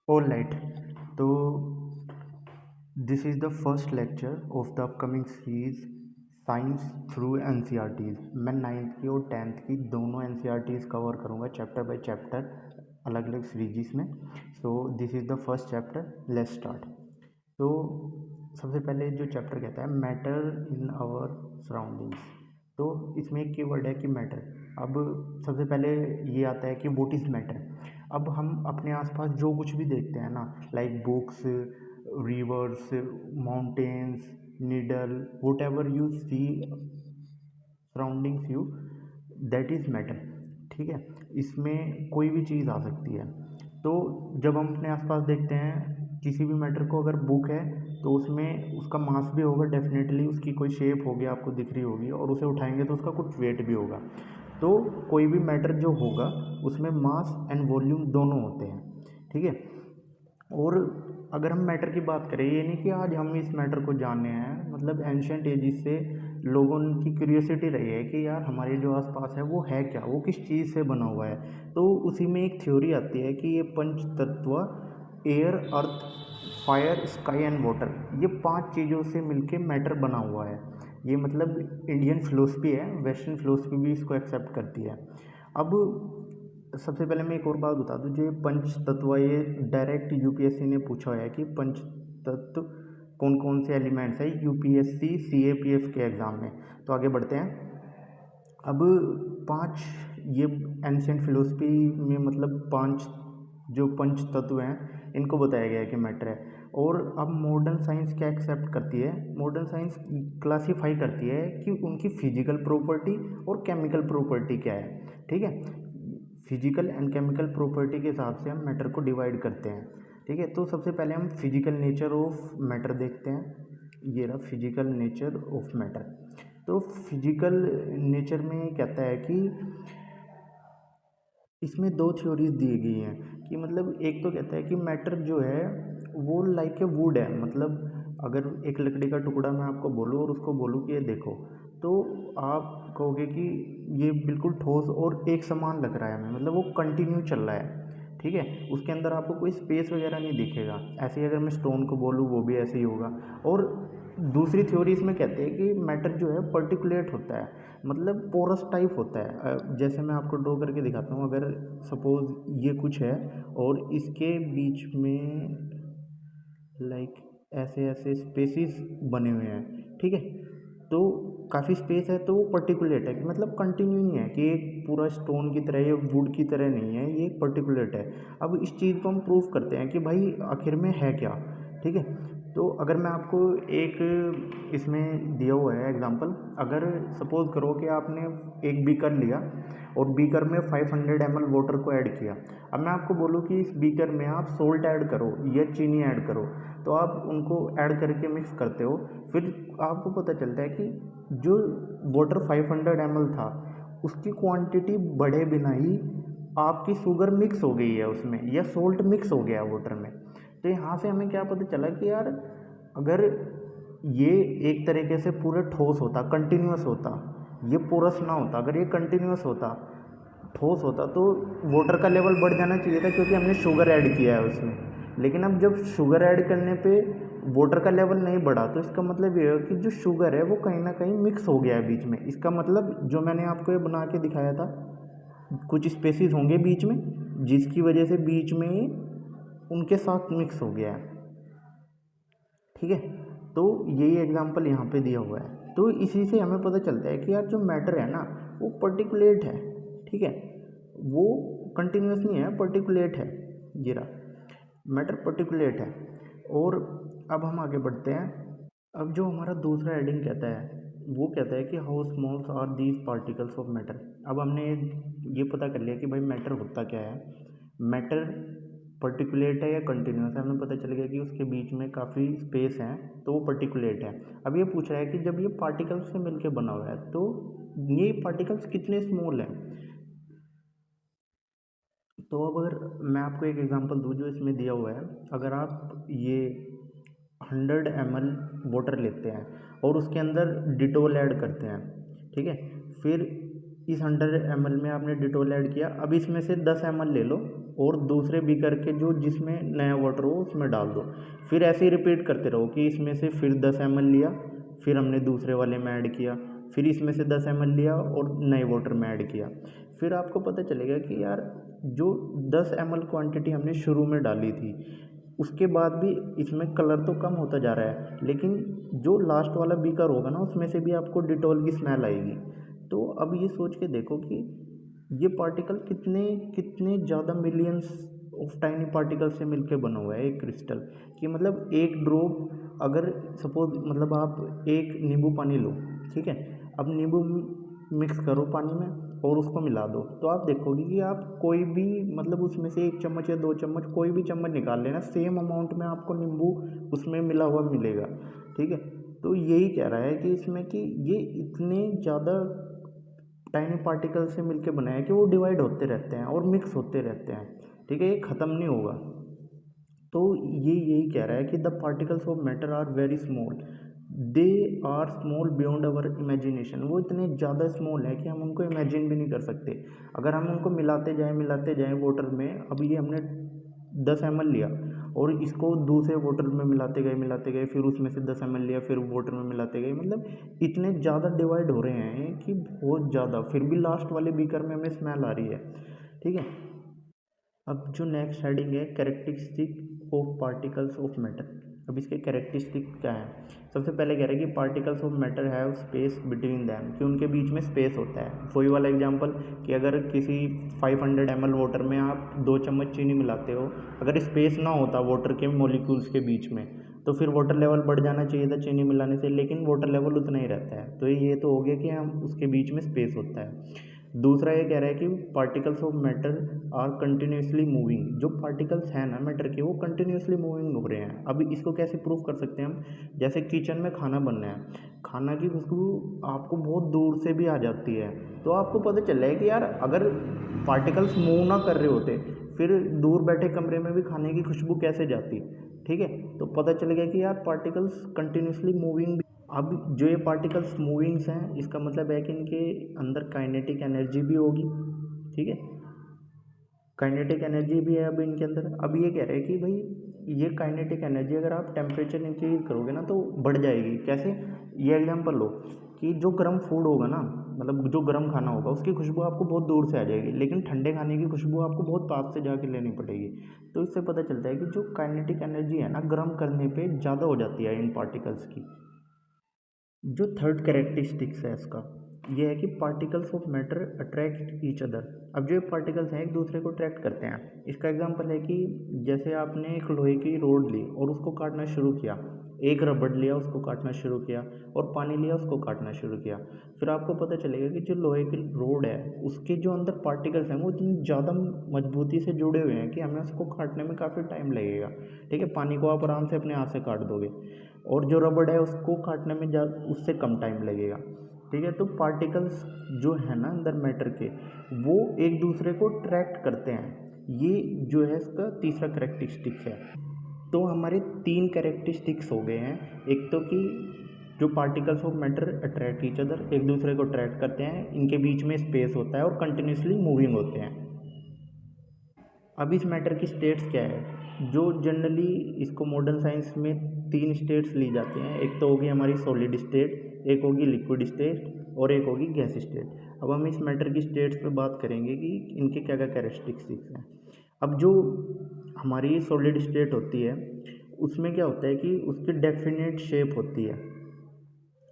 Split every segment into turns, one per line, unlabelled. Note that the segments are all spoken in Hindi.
All right. तो this is the first lecture of the upcoming series science through NCERTs. मैं नाइन्थ की और टेंथ की दोनों एनसीईआरटीज़ कवर करूँगा चैप्टर बाय चैप्टर, अलग अलग सीरीज में। So this is the first chapter, let's start. तो सबसे पहले जो चैप्टर कहता है मैटर इन आवर सराउंडिंग्स, तो इसमें एक कीवर्ड है कि मैटर। अब सबसे पहले ये आता है कि व्हाट इज़ मैटर। अब हम अपने आसपास जो कुछ भी देखते हैं ना, like books, rivers, mountains, needle, whatever you see surroundings you, that is matter. ठीक है, इसमें कोई भी चीज़ आ सकती है। तो जब हम अपने आसपास देखते हैं किसी भी मैटर को, अगर बुक है तो उसमें उसका मास भी होगा, डेफिनेटली उसकी कोई शेप होगी आपको दिख रही होगी, और उसे उठाएंगे तो उसका कुछ वेट भी होगा। तो कोई भी मैटर जो होगा उसमें मास एंड वॉल्यूम दोनों होते हैं। ठीक है, और अगर हम मैटर की बात करें, ये नहीं कि आज हम इस मैटर को जाने हैं, मतलब एंशियंट एजिस से लोगों की क्यूरियोसिटी रही है कि यार हमारे जो आसपास है वो है क्या, वो किस चीज़ से बना हुआ है। तो उसी में एक थ्योरी आती है कि ये पंच तत्व, air, earth, fire, sky and water, ये 5 चीज़ों से मिलके मैटर बना हुआ है। ये मतलब इंडियन फिलोसफी है, वेस्टर्न फिलोसफी भी इसको एक्सेप्ट करती है। अब सबसे पहले मैं एक और बात बता दूं, जो ये पंच तत्व, ये डायरेक्ट यूपीएससी ने पूछा है कि पंच तत्व कौन कौन से एलिमेंट्स है, यूपीएससी सीएपीएफ के एग्ज़ाम में। तो आगे बढ़ते हैं। अब 5 ये एंशियंट फिलोसफी में मतलब 5 जो पंच तत्व हैं इनको बताया गया है कि मैटर है। और अब मॉडर्न साइंस क्या एक्सेप्ट करती है, मॉडर्न साइंस क्लासीफाई करती है कि उनकी फिजिकल प्रॉपर्टी और केमिकल प्रॉपर्टी क्या है। ठीक है, फिजिकल एंड केमिकल प्रॉपर्टी के हिसाब से हम मैटर को डिवाइड करते हैं। ठीक है, तो सबसे पहले हम फिजिकल नेचर ऑफ मैटर देखते हैं। ये रहा फिजिकल नेचर ऑफ मैटर। तो फिजिकल नेचर में कहता है कि इसमें 2 थ्योरीज दी गई हैं कि मतलब एक तो कहता है कि मैटर जो है वो लाइक ए वुड है। मतलब अगर एक लकड़ी का टुकड़ा मैं आपको बोलूँ और उसको बोलूँ कि ये देखो, तो आप कहोगे कि ये बिल्कुल ठोस और एक समान लग रहा है हमें, मतलब वो कंटिन्यू चल रहा है। ठीक है, उसके अंदर आपको कोई स्पेस वगैरह नहीं दिखेगा। ऐसे ही अगर मैं स्टोन को बोलूँ वो भी ऐसे ही होगा। और दूसरी थ्योरी इसमें कहते हैं कि मैटर जो है पर्टिकुलेट होता है, मतलब पोरस टाइप होता है। जैसे मैं आपको ड्रॉ करके दिखाता हूँ, अगर सपोज ये कुछ है और इसके बीच में लाइक ऐसे ऐसे स्पेसिस बने हुए हैं। ठीक है, तो काफ़ी स्पेस है, तो वो पर्टिकुलेट है कि मतलब कंटिन्यू नहीं है कि एक पूरा स्टोन की तरह या वुड की तरह नहीं है, ये एक पर्टिकुलेट है। अब इस चीज़ को हम प्रूव करते हैं कि भाई आखिर में है क्या। ठीक है, तो अगर मैं आपको एक इसमें दिया हुआ है एग्जांपल, अगर सपोज करो कि आपने एक बीकर लिया और बीकर में 500 ml वाटर को ऐड किया। अब मैं आपको बोलूँ कि इस बीकर में आप सोल्ट ऐड करो या चीनी ऐड करो, तो आप उनको ऐड करके मिक्स करते हो। फिर आपको पता चलता है कि जो वाटर 500 ml था उसकी क्वांटिटी बढ़े बिना ही आपकी शुगर मिक्स हो गई है उसमें, या सोल्ट मिक्स हो गया वाटर में। तो यहाँ से हमें क्या पता चला कि यार अगर ये एक तरीके से पूरे ठोस होता, कंटिन्यूस होता, ये पोरस ना होता, अगर ये कंटिन्यूस होता, ठोस होता, तो वाटर का लेवल बढ़ जाना चाहिए था क्योंकि हमने शुगर ऐड किया है उसमें। लेकिन अब जब शुगर ऐड करने पे वाटर का लेवल नहीं बढ़ा, तो इसका मतलब ये है कि जो शुगर है वो कहीं ना कहीं मिक्स हो गया है बीच में। इसका मतलब जो मैंने आपको ये बना के दिखाया था, कुछ स्पेसिस होंगे बीच में जिसकी वजह से बीच में उनके साथ मिक्स हो गया है। ठीक है, तो यही एग्जांपल यहाँ पे दिया हुआ है। तो इसी से हमें पता चलता है कि यार जो मैटर है ना वो पर्टिकुलेट है। ठीक है, वो कंटिन्यूस नहीं है, पर्टिकुलेट है। ये रहा मैटर पर्टिकुलेट है। और अब हम आगे बढ़ते हैं। अब जो हमारा दूसरा हेडिंग कहता है वो कहता है कि how smalls are these particles of matter. अब हमने ये पता कर लिया कि भाई मैटर होता क्या है। मैटर पर्टिकुलेट है या कंटिन्यूस है, हमें पता चल गया कि उसके बीच में काफ़ी स्पेस है, तो वो पर्टिकुलेट है। अब ये पूछ रहा है कि जब ये पार्टिकल्स से मिलकर बना हुआ है तो ये पार्टिकल्स कितने स्मॉल हैं। तो अब अगर मैं आपको एक एग्जांपल दूँ जो इसमें दिया हुआ है, अगर आप ये 100 ml वाटर लेते हैं और उसके अंदर डिटोल ऐड करते हैं। ठीक है, फिर इस 100 ml में आपने डिटोल ऐड किया, अब इसमें से 10 ml ले लो और दूसरे बीकर के जो जिसमें नया वाटर हो उसमें डाल दो। फिर ऐसे ही रिपीट करते रहो कि इसमें से फिर 10 ml लिया, फिर हमने दूसरे वाले में ऐड किया, फिर इसमें से 10 ml लिया और नए वाटर में ऐड किया। फिर आपको पता चलेगा कि यार जो 10 ml क्वांटिटी हमने शुरू में डाली थी उसके बाद भी इसमें कलर तो कम होता जा रहा है, लेकिन जो लास्ट वाला बीकर होगा ना उसमें से भी आपको डिटॉल की स्मेल आएगी। तो अब ये सोच के देखो कि ये पार्टिकल कितने कितने ज़्यादा मिलियंस ऑफ टाइनी पार्टिकल से मिलके बना हुआ है एक क्रिस्टल, कि मतलब एक ड्रॉप अगर सपोज मतलब आप एक नींबू पानी लो, ठीक है, अब नींबू मिक्स करो पानी में और उसको मिला दो, तो आप देखोगे कि आप कोई भी मतलब उसमें से 1 चम्मच या 2 चम्मच कोई भी चम्मच निकाल लेना, सेम अमाउंट में आपको नींबू उसमें मिला हुआ मिलेगा, ठीक है। तो यही कह रहा है कि इसमें कि ये इतने ज़्यादा टाइनी पार्टिकल से मिलके बना है कि वो डिवाइड होते रहते हैं और मिक्स होते रहते हैं, ठीक है, ये ख़त्म नहीं होगा। तो ये यही कह रहा है कि the particles of matter are very small, they are small beyond our imagination. वो इतने ज़्यादा स्मॉल है कि हम उनको इमेजिन भी नहीं कर सकते। अगर हम उनको मिलाते जाएं वाटर में, अब ये हमने 10 ml लिया और इसको दूसरे वाटर में मिलाते गए, फिर उसमें से 10 ml लिया, फिर वाटर में मिलाते गए, मतलब इतने ज़्यादा डिवाइड हो रहे हैं कि बहुत ज़्यादा, फिर भी लास्ट वाले बीकर में हमें स्मेल आ रही है, ठीक है। अब जो नेक्स्ट हेडिंग है characteristic of particles of matter. अब इसके कैरेक्टरिस्टिक क्या है? सबसे पहले कह रहे हैं कि particles of matter have space between them, कि उनके बीच में स्पेस होता है। वही वाला एग्जांपल कि अगर किसी 500 ml वाटर में आप 2 चम्मच चीनी मिलाते हो, अगर स्पेस ना होता वाटर के मॉलिक्यूल्स के बीच में तो फिर वाटर लेवल बढ़ जाना चाहिए था चीनी मिलाने से, लेकिन वाटर लेवल उतना ही रहता है। तो ये तो हो गया कि हम उसके बीच में स्पेस होता है। दूसरा ये कह रहा है कि particles of matter are continuously moving, जो पार्टिकल्स हैं ना मैटर के वो कंटिन्यूसली मूविंग हो रहे हैं। अभी इसको कैसे प्रूव कर सकते हैं हम? जैसे किचन में खाना बन रहा है, खाना की खुशबू आपको बहुत दूर से भी आ जाती है, तो आपको पता चल रहा है कि यार अगर पार्टिकल्स मूव ना कर रहे होते फिर दूर बैठे कमरे में भी खाने की खुशबू कैसे जाती, ठीक है। तो पता चल गया कि यार पार्टिकल्स कंटिन्यूसली मूविंग। अब जो ये पार्टिकल्स मूविंग्स हैं इसका मतलब है कि इनके अंदर काइनेटिक एनर्जी भी होगी, ठीक है, काइनेटिक एनर्जी भी है अब इनके अंदर। अब ये कह रहे हैं कि भाई ये काइनेटिक एनर्जी अगर आप टेम्परेचर इंक्रीज करोगे ना तो बढ़ जाएगी। कैसे? ये एग्जांपल लो कि जो गर्म फूड होगा ना, मतलब जो गर्म खाना होगा उसकी खुशबू आपको बहुत दूर से आ जाएगी, लेकिन ठंडे खाने की खुशबू आपको बहुत पास से जाके लेनी पड़ेगी। तो इससे पता चलता है कि जो काइनेटिक एनर्जी है ना गर्म करने पे ज़्यादा हो जाती है इन पार्टिकल्स की। जो थर्ड कैरेक्टरिस्टिक्स है इसका ये है कि particles of matter attract each other. अब जो पार्टिकल्स हैं एक दूसरे को अट्रैक्ट करते हैं। इसका एग्जांपल है कि जैसे आपने एक लोहे की रोड ली और उसको काटना शुरू किया, एक रबड़ लिया उसको काटना शुरू किया और पानी लिया उसको काटना शुरू किया, फिर आपको पता चलेगा कि जो लोहे की रोड है उसके जो अंदर पार्टिकल्स हैं वो इतनी ज़्यादा मजबूती से जुड़े हुए हैं कि हमें उसको काटने में काफ़ी टाइम लगेगा, ठीक है। पानी को आप आराम से अपने हाथ से काट दोगे और जो रबड़ है उसको काटने में उससे कम टाइम लगेगा, ठीक है। तो पार्टिकल्स जो है ना अंदर मैटर के वो एक दूसरे को ट्रैक्ट करते हैं, ये जो है इसका तीसरा कैरेक्टरिस्टिक है। तो हमारे 3 कैरेक्टरिस्टिक्स हो गए हैं। एक तो कि जो particles of matter attract each other, एक दूसरे को अट्रैक्ट करते हैं, इनके बीच में स्पेस होता है और कंटिन्यूसली मूविंग होते हैं। अब इस मैटर की स्टेट्स क्या है? जो जनरली इसको मॉडर्न साइंस में 3 स्टेट्स ली जाती हैं। एक तो होगी हमारी सॉलिड स्टेट, एक होगी लिक्विड स्टेट और एक होगी गैस स्टेट। अब हम इस मैटर की स्टेट्स पे बात करेंगे कि इनके क्या क्या कैरेक्टरिस्टिक्स हैं। अब जो हमारी सॉलिड स्टेट होती है उसमें क्या होता है कि उसकी डेफिनेट शेप होती है,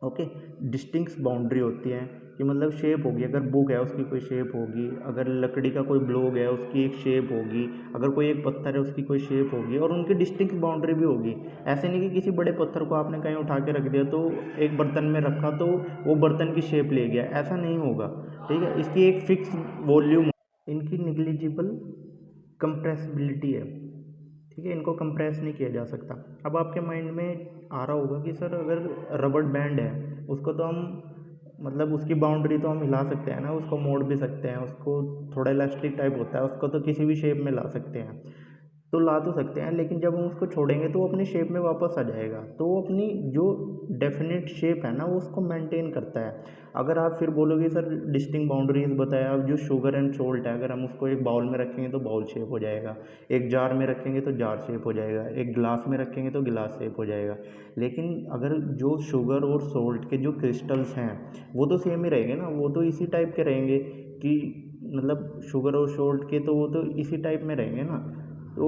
ओके, डिस्टिंक्ट बाउंड्री होती है कि मतलब शेप होगी, अगर बुक है उसकी कोई शेप होगी, अगर लकड़ी का कोई ब्लॉक है उसकी एक शेप होगी, अगर कोई एक पत्थर है उसकी कोई शेप होगी और उनकी डिस्टिंक्ट बाउंड्री भी होगी। ऐसे नहीं कि किसी बड़े पत्थर को आपने कहीं उठा के रख दिया तो एक बर्तन में रखा तो वो बर्तन की शेप ले गया, ऐसा नहीं होगा, ठीक है। इसकी एक फिक्स वॉल्यूम, इनकी निग्लिजिबल कंप्रेसिबिलिटी है, ठीक है, इनको कंप्रेस नहीं किया जा सकता। अब आपके माइंड में आ रहा होगा कि सर अगर रबड़ बैंड है उसको तो हम मतलब उसकी बाउंड्री तो हम हिला सकते हैं ना, उसको मोड़ भी सकते हैं, उसको थोड़ा इलास्टिक टाइप होता है, उसको तो किसी भी शेप में ला सकते हैं। तो ला तो सकते हैं, लेकिन जब हम उसको छोड़ेंगे तो वो अपनी शेप में वापस आ जाएगा। तो वो अपनी जो डेफिनेट शेप है ना वो उसको मेंटेन करता है। अगर आप फिर बोलोगे सर डिस्टिंक्ट बाउंड्रीज बताया, अब जो शुगर एंड सोल्ट है अगर हम उसको एक बाउल में रखेंगे तो बाउल शेप हो जाएगा, एक जार में रखेंगे तो जार शेप हो जाएगा, एक गिलास में रखेंगे तो गिलास शेप हो जाएगा। लेकिन अगर जो शुगर और सोल्ट के जो क्रिस्टल्स हैं वो तो सेम ही रहेंगे ना, वो तो इसी टाइप के रहेंगे कि मतलब शुगर और सोल्ट के तो वो तो इसी टाइप में रहेंगे ना। तो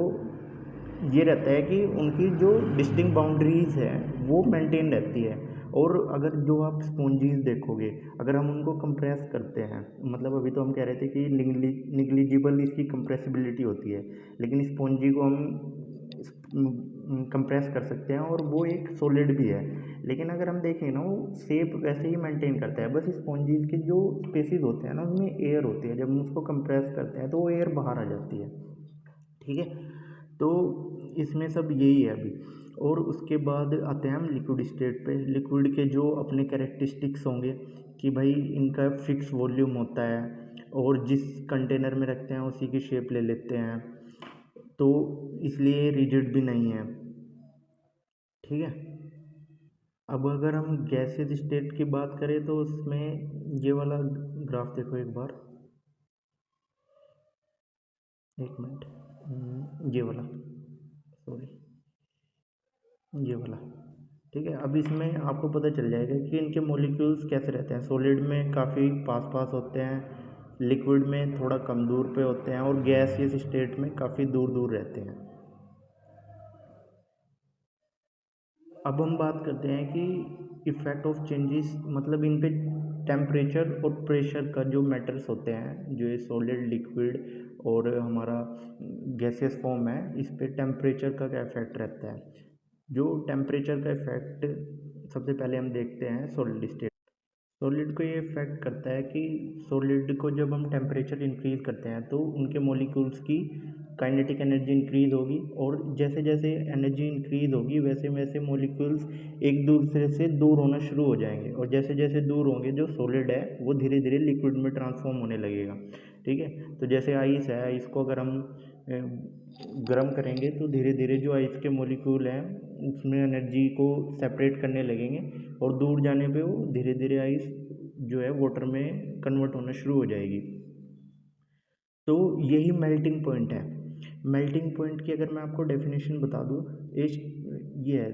ये रहता है कि उनकी जो डिस्टिंक्ट बाउंड्रीज है वो मेंटेन रहती है। और अगर जो आप स्पॉन्जीज देखोगे, अगर हम उनको कंप्रेस करते हैं, मतलब अभी तो हम कह रहे थे कि निग्लिजिबल इसकी कंप्रेसिबिलिटी होती है, लेकिन स्पॉन्जी को हम कंप्रेस कर सकते हैं और वो एक सॉलिड भी है। लेकिन अगर हम देखें ना वो शेप वैसे ही मेंटेन करता है, बस स्पॉन्जीज के जो स्पेसिस होते हैं ना उनमें एयर होती है, जब हम उसको कंप्रेस करते हैं तो वो एयर बाहर आ जाती है। ठीक है, तो इसमें सब यही है अभी। और उसके बाद आते हैं हम लिक्विड स्टेट पे। लिक्विड के जो अपने कैरेक्टरिस्टिक्स होंगे कि भाई इनका फिक्स वॉल्यूम होता है और जिस कंटेनर में रखते हैं उसी की शेप ले लेते हैं, तो इसलिए रिजिड भी नहीं है। ठीक है, अब अगर हम गैसेस स्टेट की बात करें तो उसमें ये वाला ग्राफ देखो एक बार, एक मिनट, ये वाला, सॉरी, ये वाला। ठीक है, अब इसमें आपको पता चल जाएगा कि इनके मॉलिक्यूल्स कैसे रहते हैं। सॉलिड में काफ़ी पास पास होते हैं, लिक्विड में थोड़ा कम दूर पे होते हैं, और गैसियस स्टेट में काफ़ी दूर दूर रहते हैं। अब हम बात करते हैं कि इफ़ेक्ट ऑफ चेंजेस, मतलब इन पे टेम्परेचर और प्रेशर का जो मैटर्स होते हैं, जो ये सॉलिड लिक्विड और हमारा गैसियस फॉर्म है, इस पे टेम्परेचर का क्या इफेक्ट रहता है। जो टेम्परेचर का इफेक्ट सबसे पहले हम देखते हैं सॉलिड स्टेट। सॉलिड को ये इफेक्ट करता है कि सॉलिड को जब हम टेम्परेचर इंक्रीज़ करते हैं तो उनके मॉलिक्यूल्स की काइनेटिक एनर्जी इंक्रीज़ होगी, और जैसे जैसे एनर्जी इंक्रीज़ होगी वैसे वैसे मॉलिक्यूल्स एक दूसरे से दूर होना शुरू हो जाएंगे, और जैसे जैसे दूर होंगे जो सॉलिड है वो धीरे धीरे लिक्विड में ट्रांसफॉर्म होने लगेगा। ठीक है, तो जैसे आइस है, इसको अगर हम गर्म करेंगे तो धीरे धीरे जो आइस के मॉलिक्यूल हैं उसमें एनर्जी को सेपरेट करने लगेंगे, और दूर जाने पे वो धीरे धीरे आइस जो है वाटर में कन्वर्ट होना शुरू हो जाएगी। तो यही मेल्टिंग पॉइंट है। मेल्टिंग पॉइंट की अगर मैं आपको डेफिनेशन बता दूँ, इस ये है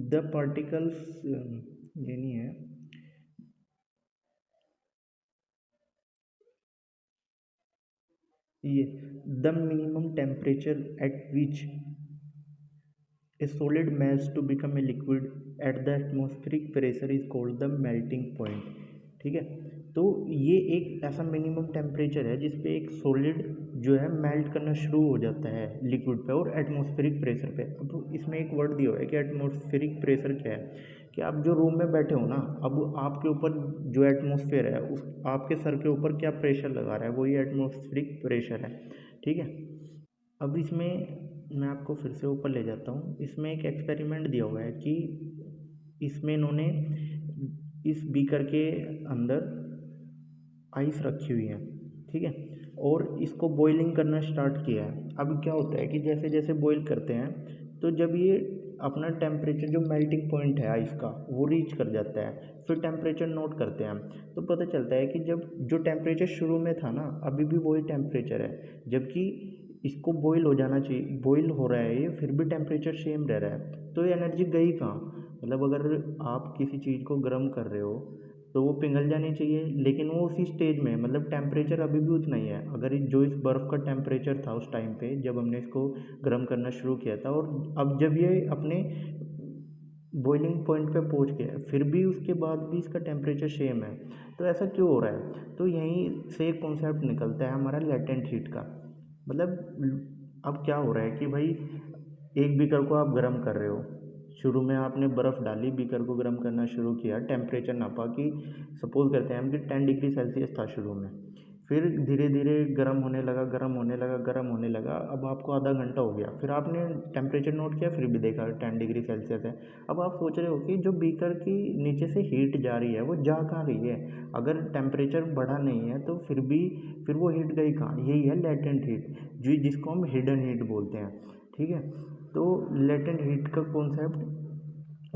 द पार्टिकल्स, ये नहीं है, ये the minimum temperature at which A solid melts to become a liquid at the atmospheric pressure is called the melting point। ठीक है, तो ये एक ऐसा मिनिमम टेम्परेचर है जिस पे एक सॉलिड जो है मेल्ट करना शुरू हो जाता है लिक्विड पे और एटमॉस्फेरिक प्रेशर पे। अब इसमें एक वर्ड दिया हुआ है कि एटमॉस्फेरिक प्रेशर क्या है, कि आप जो रूम में बैठे हो ना, अब आपके ऊपर जो एटमॉस्फेयर है उस आपके सर के ऊपर क्या प्रेशर लगा रहा है, वही एटमॉस्फेरिक प्रेशर है। ठीक है, अब इसमें मैं आपको फिर से ऊपर ले जाता हूँ। इसमें एक एक्सपेरिमेंट दिया हुआ है कि इसमें इन्होंने इस बीकर के अंदर आइस रखी हुई है। ठीक है, और इसको बॉइलिंग करना स्टार्ट किया है। अब क्या होता है कि जैसे जैसे बॉईल करते हैं तो जब ये अपना टेम्परेचर जो मेल्टिंग पॉइंट है आइस का वो रीच कर जाता है, फिर टेम्परेचर नोट करते हैं हम, तो पता चलता है कि जब जो टेम्परेचर शुरू में था ना अभी भी वही टेम्परेचर है, जबकि इसको बॉईल हो जाना चाहिए, बॉईल हो रहा है ये फिर भी टेम्परेचर सेम रह रहा है। तो ये एनर्जी गई कहाँ? मतलब अगर आप किसी चीज़ को गर्म कर रहे हो तो वो पिघल जानी चाहिए, लेकिन वो उसी स्टेज में है, मतलब टेम्परेचर अभी भी उतना ही है। अगर जो इस बर्फ़ का टेम्परेचर था उस टाइम पे जब हमने इसको गर्म करना शुरू किया था, और अब जब ये अपने बॉइलिंग पॉइंट पे पहुंच गया है फिर भी उसके बाद भी इसका टेम्परेचर सेम है, तो ऐसा क्यों हो रहा है? तो यहीं से एक कॉन्सेप्ट निकलता है हमारा लेटेंट हीट का। मतलब अब क्या हो रहा है कि भाई एक बीकर को आप गर्म कर रहे हो, शुरू में आपने बर्फ़ डाली, बीकर को गर्म करना शुरू किया, टेम्परेचर नापा कि सपोज़ करते हैं हम कि 10 डिग्री सेल्सियस था शुरू में, फिर धीरे धीरे गर्म होने लगा, गर्म होने लगा, गर्म होने लगा। अब आपको आधा घंटा हो गया, फिर आपने टेम्परेचर नोट किया, फिर भी देखा 10 डिग्री सेल्सियस है। अब आप सोच रहे हो कि जो बीकर की नीचे से हीट जा रही है वो जा कहाँ रही है? अगर टेम्परेचर बढ़ा नहीं है तो फिर वो हीट गई कहाँ? यही है लेटेंट हीट, जो जिसको हम हिडन हीट बोलते हैं। ठीक है, तो लेटेंट हीट का कॉन्सेप्ट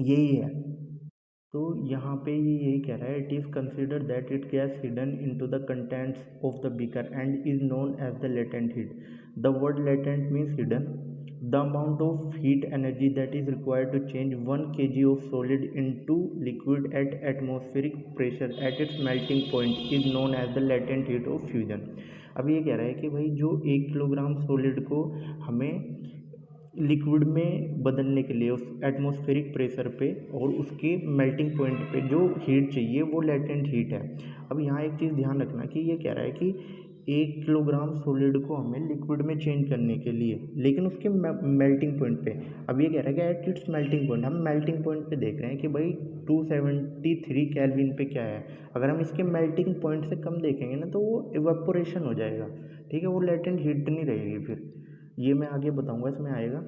यही है। तो यहाँ पे ये यही कह रहा है, it is consider that it gets hidden into the contents of the beaker and is known as the latent heat. The word latent means hidden. The amount of heat energy that is required to change 1 kg of solid into liquid at atmospheric pressure at its melting point is known as the latent heat of fusion. अब ये कह रहा है कि भाई जो 1 किलोग्राम सॉलिड को हमें लिक्विड में बदलने के लिए उस एटमॉस्फेरिक प्रेशर पे और उसके मेल्टिंग पॉइंट पे जो हीट चाहिए वो लेटेंट हीट है। अब यहाँ एक चीज़ ध्यान रखना कि ये कह रहा है कि 1 किलोग्राम सॉलिड को हमें लिक्विड में चेंज करने के लिए, लेकिन उसके मेल्टिंग पॉइंट पे। अब ये कह रहा है कि एट इट्स मेल्टिंग पॉइंट, हम मेल्टिंग पॉइंट पे देख रहे हैं कि भाई 273 केल्विन पे क्या है। अगर हम इसके मेल्टिंग पॉइंट से कम देखेंगे ना तो वो इवेपोरेशन हो जाएगा। ठीक है, वो लेटेंट हीट नहीं रहेगी फिर। ये मैं आगे बताऊंगा, इसमें आएगा।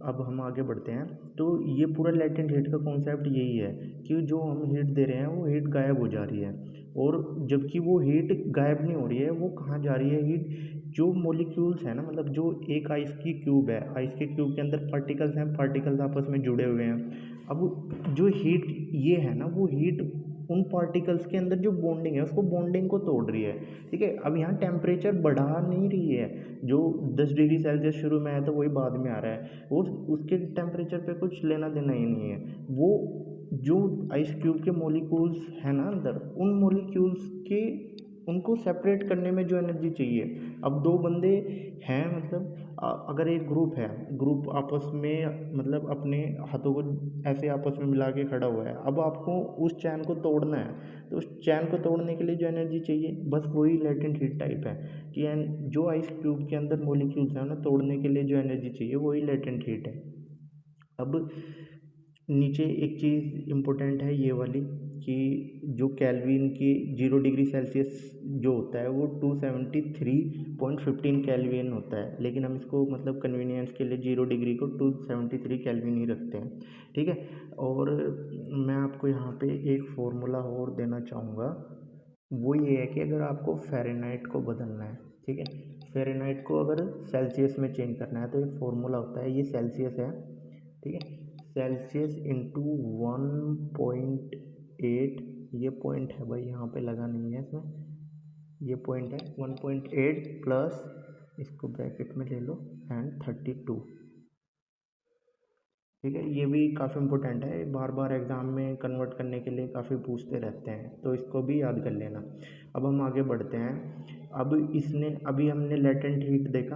अब हम आगे बढ़ते हैं। तो ये पूरा लेटेंट हीट का कॉन्सेप्ट यही है कि जो हम हीट दे रहे हैं वो हीट गायब हो जा रही है, और जबकि वो हीट गायब नहीं हो रही है, वो कहाँ जा रही है हीट? जो मॉलिक्यूल्स है ना, मतलब जो एक आइस की क्यूब है, आइस के क्यूब के अंदर पार्टिकल्स हैं, पार्टिकल्स आपस में जुड़े हुए हैं। अब जो हीट ये है ना, वो हीट उन पार्टिकल्स के अंदर जो बॉन्डिंग है उसको बॉन्डिंग को तोड़ रही है। ठीक है, अब यहाँ टेम्परेचर बढ़ा नहीं रही है। जो 10 डिग्री सेल्सियस शुरू में आया था वही बाद में आ रहा है, और उसके टेम्परेचर पे कुछ लेना देना ही नहीं है। वो जो आइस क्यूब के मॉलिक्यूल्स हैं ना अंदर, उन मॉलिक्यूल्स के उनको सेपरेट करने में जो एनर्जी चाहिए। अब दो बंदे हैं, मतलब अगर एक ग्रुप है, ग्रुप आपस में मतलब अपने हाथों को ऐसे आपस में मिला के खड़ा हुआ है, अब आपको उस चैन को तोड़ना है, तो उस चैन को तोड़ने के लिए जो एनर्जी चाहिए बस वही लेटेंट हीट टाइप है कि जो आइस क्यूब के अंदर मॉलिक्यूल्स हैं उन्हें तोड़ने के लिए जो एनर्जी चाहिए वही लेटेंट हीट है। अब नीचे एक चीज़ इम्पोर्टेंट है ये वाली, कि जो केल्विन की 0 डिग्री सेल्सियस जो होता है वो 273.15 केल्विन होता है, लेकिन हम इसको मतलब कन्वीनियंस के लिए 0 डिग्री को 273 केल्विन ही रखते हैं। ठीक है, और मैं आपको यहाँ पे एक फॉर्मूला और देना चाहूँगा। वो ये है कि अगर आपको फ़ारेनहाइट को बदलना है, ठीक है, फ़ारेनहाइट को अगर सेल्सियस में चेंज करना है तो एक फॉर्मूला होता है, ये सेल्सियस है। ठीक है, सेल्सियस इंटू 1.8, ये पॉइंट है भाई, यहाँ पे लगा नहीं है इसमें, ये पॉइंट है 1.8 प्लस, इसको ब्रैकेट में ले लो, एंड 32। ठीक है, ये भी काफ़ी इंपॉर्टेंट है, बार बार एग्ज़ाम में कन्वर्ट करने के लिए काफ़ी पूछते रहते हैं, तो इसको भी याद कर लेना। अब हम आगे बढ़ते हैं। अब अभी हमने लेटेंट हीट देखा,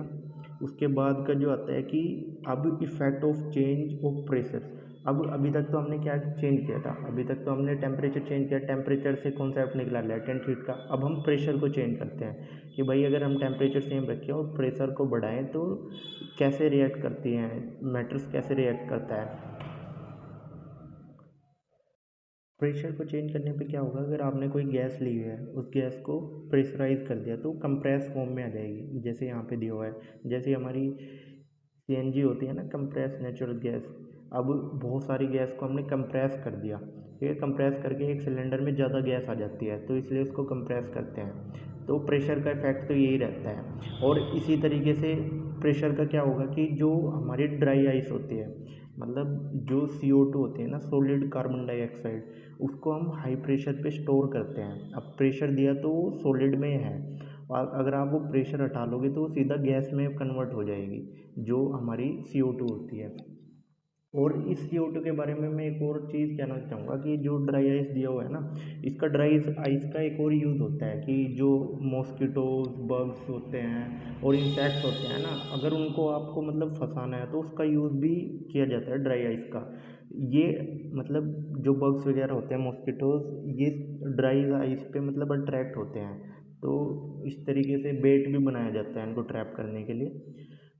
उसके बाद का जो आता है कि अब effect of change of pressure. अब अभी तक तो हमने क्या चेंज किया था? अभी तक तो हमने टेम्परेचर चेंज किया, टेम्परेचर से कॉन्सेप्ट निकला लेटेंट हीट का। अब हम प्रेशर को चेंज करते हैं कि भाई अगर हम टेम्परेचर सेम रखें और प्रेशर को बढ़ाएं तो कैसे रिएक्ट करती हैं, मैटर्स कैसे रिएक्ट करता है। प्रेशर को चेंज करने पे क्या होगा, अगर आपने कोई गैस ली है, उस गैस को प्रेशराइज कर दिया तो कंप्रेस फॉर्म में आ जाएगी, जैसे यहाँ पे दिया हुआ है। जैसे हमारी सीएनजी होती है ना, कंप्रेस नेचुरल गैस। अब बहुत सारी गैस को हमने कंप्रेस कर दिया, ठीक है, कंप्रेस करके एक सिलेंडर में ज़्यादा गैस आ जाती है, तो इसलिए उसको कंप्रेस करते हैं। तो प्रेशर का इफेक्ट तो यही रहता है। और इसी तरीके से प्रेशर का क्या होगा कि जो हमारी ड्राई आइस होती है, मतलब जो CO2 होती है ना, सॉलिड कार्बन डाइऑक्साइड, उसको हम हाई प्रेशर पे स्टोर करते हैं। अब प्रेशर दिया तो वो सॉलिड में है, और अगर आप वो प्रेशर हटा लोगे तो वो सीधा गैस में कन्वर्ट हो जाएगी, जो हमारी CO2 होती है। और इस CO2 के बारे में मैं एक और चीज़ कहना चाहूँगा कि जो ड्राई आइस दिया हुआ है ना, इसका ड्राई आइस का एक और यूज़ होता है कि जो मॉस्किटोज, बग्स होते हैं और इंसेक्ट्स होते हैं ना, अगर उनको आपको मतलब फंसाना है तो उसका यूज़ भी किया जाता है ड्राई आइस का। ये मतलब जो बग्स वगैरह होते हैं, मॉस्किटोज, ये ड्राई आइस पे मतलब अट्रैक्ट होते हैं, तो इस तरीके से बेट भी बनाया जाता है इनको ट्रैप करने के लिए।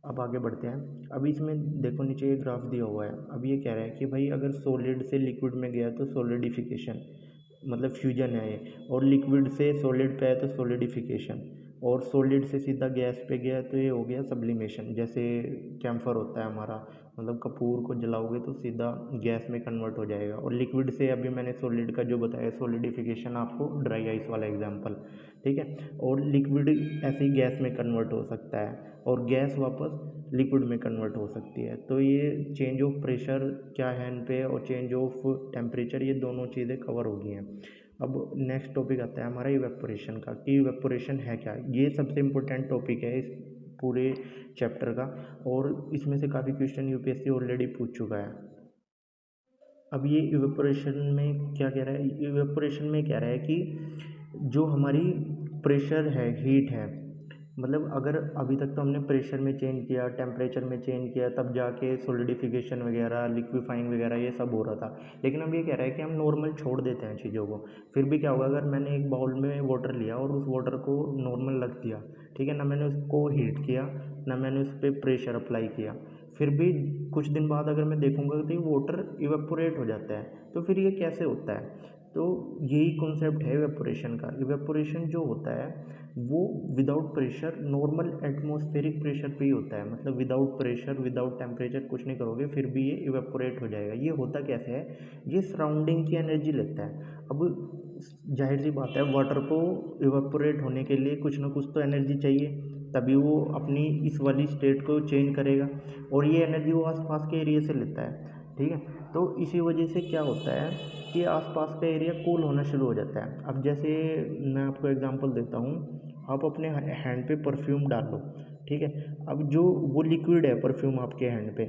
अब आगे बढ़ते हैं। अब इसमें देखो नीचे एक ग्राफ दिया हुआ है। अब ये कह रहा है कि भाई अगर सॉलिड से लिक्विड में गया तो सॉलिडिफिकेशन, मतलब फ्यूजन है ये, और लिक्विड से सॉलिड पे है तो सॉलिडिफिकेशन। और सॉलिड से सीधा गैस पे गया तो ये हो गया सब्लिमेशन। जैसे कैम्फर होता है हमारा, मतलब कपूर को जलाओगे तो सीधा गैस में कन्वर्ट हो जाएगा। और लिक्विड से अभी मैंने सॉलिड का जो बताया सॉलिडिफिकेशन, आपको ड्राई आइस वाला एग्जांपल, ठीक है। और लिक्विड ऐसे ही गैस में कन्वर्ट हो सकता है और गैस वापस लिक्विड में कन्वर्ट हो सकती है। तो ये चेंज ऑफ प्रेशर क्या है इन पे और चेंज ऑफ टेम्परेचर, ये दोनों चीज़ें कवर हो गई हैं। अब नेक्स्ट टॉपिक आता है हमारा इवेपोरेशन का, कि इवेपोरेशन है क्या। ये सबसे इम्पोर्टेंट टॉपिक है इस पूरे चैप्टर का, और इसमें से काफ़ी क्वेश्चन यूपीएससी ऑलरेडी पूछ चुका है। अब ये इवेपोरेशन में क्या कह रहा है, इवेपोरेशन में कह रहा है कि जो हमारी प्रेशर है, हीट है, मतलब अगर अभी तक तो हमने प्रेशर में चेंज किया, टेम्परेचर में चेंज किया, तब जाके सॉलिडिफिकेशन वगैरह, लिक्विफाइंग वगैरह ये सब हो रहा था। लेकिन अब ये कह रहा है कि हम नॉर्मल छोड़ देते हैं चीज़ों को। फिर भी क्या होगा, अगर मैंने एक बाउल में वाटर लिया और उस वाटर को नॉर्मल रख दिया, ठीक है ना, मैंने उसको हीट किया, ना मैंने उस पर प्रेशर अप्लाई किया, फिर भी कुछ दिन बाद अगर मैं देखूंगा तो ये वाटर इवेपोरेट हो जाता है। तो फिर ये कैसे होता है, तो यही कॉन्सेप्ट है इवेपोरेशन का। इवेपोरेशन जो होता है वो without pressure, normal atmospheric pressure पे ही होता है। मतलब विदाउट प्रेशर, विदाउट टेम्परेचर कुछ नहीं करोगे फिर भी ये इवेपोरेट हो जाएगा। ये होता कैसे है, ये सराउंडिंग की एनर्जी लेता है। अब जाहिर सी बात है, वाटर को इवेपोरेट होने के लिए कुछ ना कुछ तो एनर्जी चाहिए, तभी वो अपनी इस वाली स्टेट को चेंज करेगा, और ये एनर्जी वो आसपास के एरिया से लेता है, ठीक है। तो इसी वजह से क्या होता है कि आसपास का एरिया कूल होना शुरू हो जाता है। अब जैसे मैं आपको एग्जांपल देता हूँ, आप अपने हैंड पे परफ्यूम डाल लो, ठीक है। अब जो वो लिक्विड है परफ्यूम आपके हैंड पे,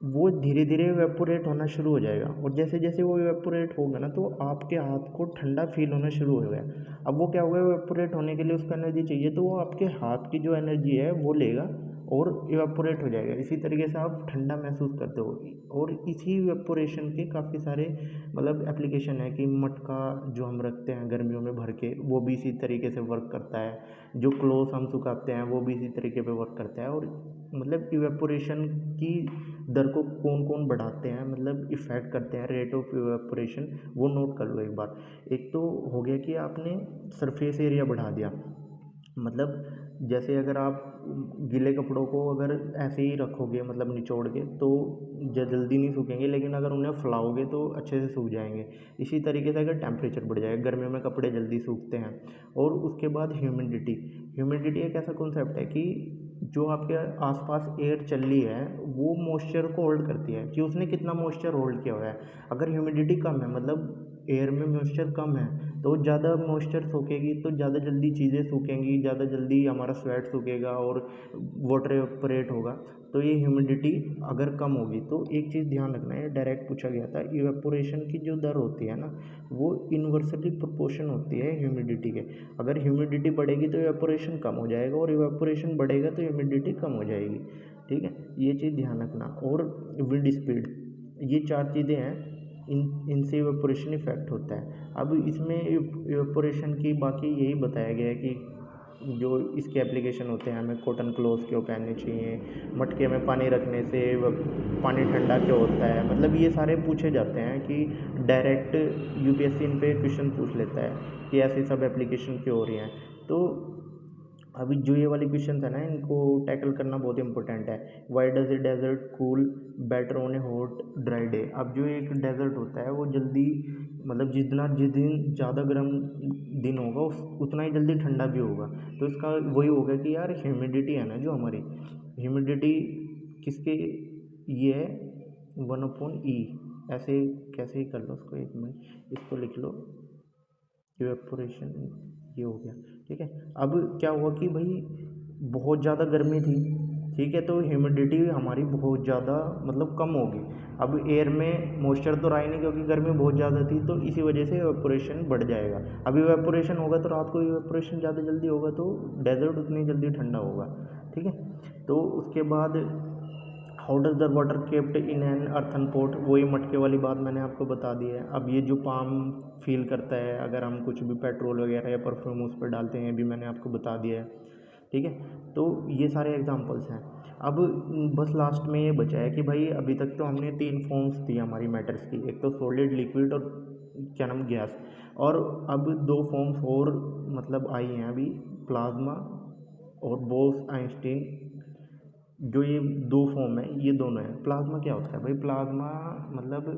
वो धीरे धीरे इवेपोरेट होना शुरू हो जाएगा, और जैसे जैसे वो इवेपोरेट होगा ना, तो आपके हाथ को ठंडा फील होना शुरू हो गया। अब वो क्या होगा, इवेपोरेट होने के लिए उसको एनर्जी चाहिए, तो वो आपके हाथ की जो एनर्जी है वो लेगा और इवेपोरेट हो जाएगा। इसी तरीके से आप ठंडा महसूस करते हो। और इसी इवेपोरेशन के काफ़ी सारे मतलब एप्लीकेशन है, कि मटका जो हम रखते हैं गर्मियों में भर के, वो भी इसी तरीके से वर्क करता है। जो क्लोथ हम सुखाते हैं वो भी इसी तरीके पे वर्क करता है। और मतलब इवेपोरेशन की दर को कौन कौन बढ़ाते हैं, मतलब इफ़ेक्ट करते हैं रेट ऑफ इवेपोरेशन, वो नोट कर लो एक बार। एक तो हो गया कि आपने सरफेस एरिया बढ़ा दिया, मतलब जैसे अगर आप गीले कपड़ों को अगर ऐसे ही रखोगे, मतलब निचोड़ के, तो जल्दी नहीं सूखेंगे, लेकिन अगर उन्हें फैलाओगे तो अच्छे से सूख जाएंगे। इसी तरीके से अगर टेम्परेचर बढ़ जाएगा, गर्मियों में कपड़े जल्दी सूखते हैं। और उसके बाद ह्यूमिडिटी। ह्यूमिडिटी एक ऐसा कॉन्सेप्ट है कि जो आपके आसपास एयर चल रही है वो मॉइस्चर को होल्ड करती है, कि उसने कितना मॉइस्चर होल्ड किया हुआ है। अगर ह्यूमिडिटी कम है, मतलब एयर में मॉइस्चर कम है, तो ज़्यादा मॉइस्चर सूखेगी तो ज़्यादा जल्दी चीज़ें सूखेंगी, ज़्यादा जल्दी हमारा स्वेट सूखेगा और वाटर एवपोरेट होगा। तो ये ह्यूमिडिटी अगर कम होगी, तो एक चीज़ ध्यान रखना है, डायरेक्ट पूछा गया था, इवेपोरेशन की जो दर होती है ना, वो इन्वर्सली प्रोपोर्शन होती है ह्यूमिडिटी के। अगर ह्यूमिडिटी बढ़ेगी तो इवेपोरेशन कम हो जाएगा, और इवेपोरेशन बढ़ेगा तो ह्यूमिडिटी कम हो जाएगी, ठीक है। ये चीज़ ध्यान रखना। और विंड स्पीड, ये चार चीज़ें हैं, इनसे इवेपोरेशन इफेक्ट होता है। अब इसमें इवेपोरेशन की बाकी यही बताया गया है कि जो इसके एप्लीकेशन होते हैं, हमें कॉटन क्लोथ क्यों पहनने चाहिए, मटके में पानी रखने से पानी ठंडा क्यों होता है, मतलब ये सारे पूछे जाते हैं कि डायरेक्ट यूपीएससी इन पे क्वेश्चन पूछ लेता है कि ऐसी सब एप्लीकेशन क्यों हो रही हैं। तो अभी जो ये वाले क्वेश्चन है ना, इनको टैकल करना बहुत इंपॉर्टेंट है। Why does a desert cool better on a hot dry day. अब जो एक डेजर्ट होता है वो जल्दी, मतलब जिस दिन ज़्यादा गर्म दिन होगा उतना ही जल्दी ठंडा भी होगा। तो इसका वही होगा कि यार ह्यूमिडिटी है ना, जो हमारी ह्यूमिडिटी किसके, ये है 1/E। ऐसे कैसे ही कर लो उसको, एक मिनट इसको लिख लो, इवेपोरेशन, ये हो गया, ठीक है। अब क्या हुआ कि भाई बहुत ज़्यादा गर्मी थी, ठीक है, तो ह्यूमिडिटी हमारी बहुत ज़्यादा मतलब कम होगी। अब एयर में मॉइस्चर तो रहा ही नहीं, क्योंकि गर्मी बहुत ज़्यादा थी, तो इसी वजह से इवेपोरेशन बढ़ जाएगा। अब इवेपोरेशन होगा तो रात को इवेपोरेशन ज़्यादा जल्दी होगा, तो डेजर्ट उतनी जल्दी ठंडा होगा, ठीक है। तो उसके बाद how does the water kept in an earthen pot, वही मटके वाली बात मैंने आपको बता दी है। अब ये जो पाम फील करता है अगर हम कुछ भी पेट्रोल वगैरह या परफ्यूम उस पर डालते हैं, भी मैंने आपको बता दिया है, ठीक है। तो ये सारे एग्जांपल्स हैं। अब बस लास्ट में ये बचा है कि भाई अभी तक तो हमने 3 फॉर्म्स दी हमारी मैटर्स की, एक तो सॉलिड, लिक्विड और क्या नाम, गैस। और अब 2 फॉर्म्स और मतलब आई हैं अभी, प्लाज्मा और बोस आइंस्टीन, जो ये दो फॉर्म है, ये दोनों है। प्लाज्मा क्या होता है भाई? प्लाज्मा मतलब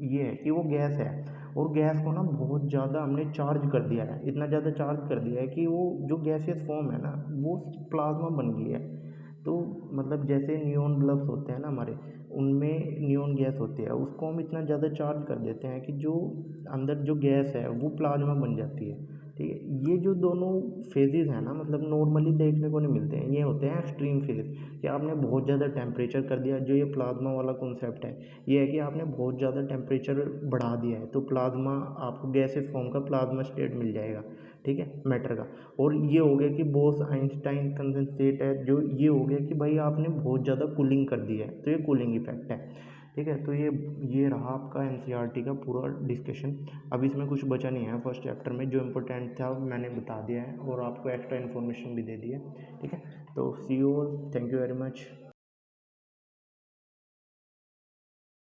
ये है कि वो गैस है, और गैस को ना बहुत ज़्यादा हमने चार्ज कर दिया है, इतना ज़्यादा चार्ज कर दिया है कि वो जो गैसियस फॉर्म है ना, वो प्लाज्मा बन गई है। तो मतलब जैसे नियॉन बल्ब्स होते हैं ना हमारे, उनमें नियॉन गैस होती है, उसको हम इतना ज़्यादा चार्ज कर देते हैं कि जो अंदर जो गैस है वो प्लाज्मा बन जाती है। ठीक है, ये जो दोनों फेजेज़ हैं ना, मतलब नॉर्मली देखने को नहीं मिलते हैं, ये होते हैं एक्सट्रीम फेज, कि आपने बहुत ज़्यादा टेम्परेचर कर दिया। जो ये प्लाज्मा वाला कॉन्सेप्ट है, ये है कि आपने बहुत ज़्यादा टेम्परेचर बढ़ा दिया है, तो प्लाज्मा आपको गैसेस फॉर्म का प्लाज्मा स्टेट मिल जाएगा। ठीक है, मैटर का। और ये हो गया कि बोस आइंस्टाइन कंडेंसेट है, जो ये हो गया कि भाई आपने बहुत ज़्यादा कूलिंग कर दी है, तो ये कूलिंग इफेक्ट है। ठीक है, तो ये रहा आपका एनसीईआरटी का पूरा डिस्कशन। अब इसमें कुछ बचा नहीं है फर्स्ट चैप्टर में, जो इम्पोर्टेंट था मैंने बता दिया है और आपको एक्स्ट्रा इन्फॉर्मेशन भी दे दी है। ठीक है, तो see you all, thank you very much.